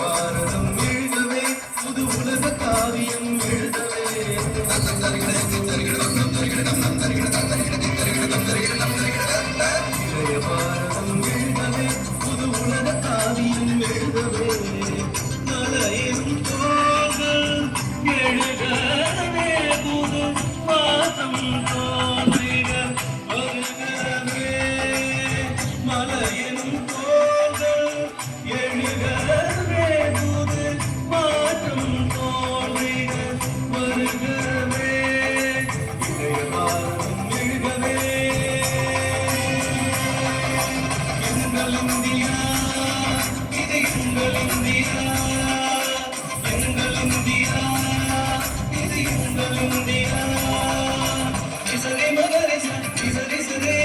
பாரதம் எழுதவே புது உலக காவியம் எழுதவே இளைய பாரதம் எழுதவே புது உலக காவியம் எழுதவே மலையும் தோள்கள் எழுகவே புது பாதம் தோன்றிட வருகவே மலையும் தோள்கள் எழுகவே புது மாற்றம் தோன்றிட வருகவே இளைய பாரதம் எழுகவே எங்கள் இந்தியா இது எங்கள் இந்தியா எங்கள் இந்தியா இது எங்கள் இந்தியா இசரி மகரிச இசரி சரே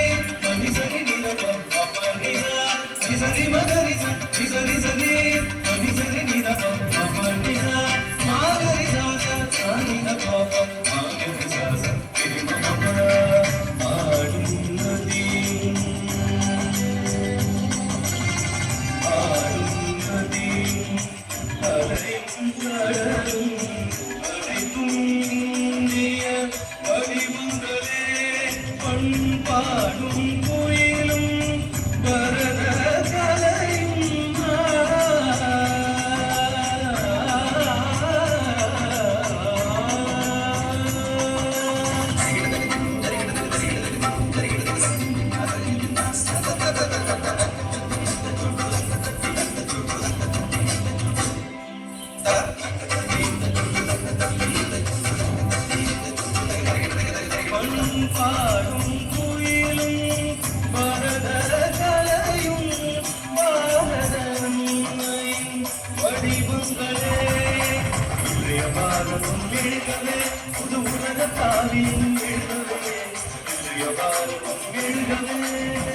மனிசரி நிலவ அப்பனிசா இசரி மகரிச இசரி சரே மனிசரி நிலவ அப்பனிசா மாகரிசா சானித பாப மாகரிசா கிரிமம ஆடும் நதி அலைக்கும் கடலும் அனைத்தும் இந்திய வடிவங்களே பண்பாடும் கோயிலும் பரத கலையும் பாடும் கோயிலும் பரத கலையும் பாரதமையும் வடிவங்களே இளைய பாரதம் எழுகவே புது உலக காவியம் எழுகவே இளைய பாரதம் எழுகவே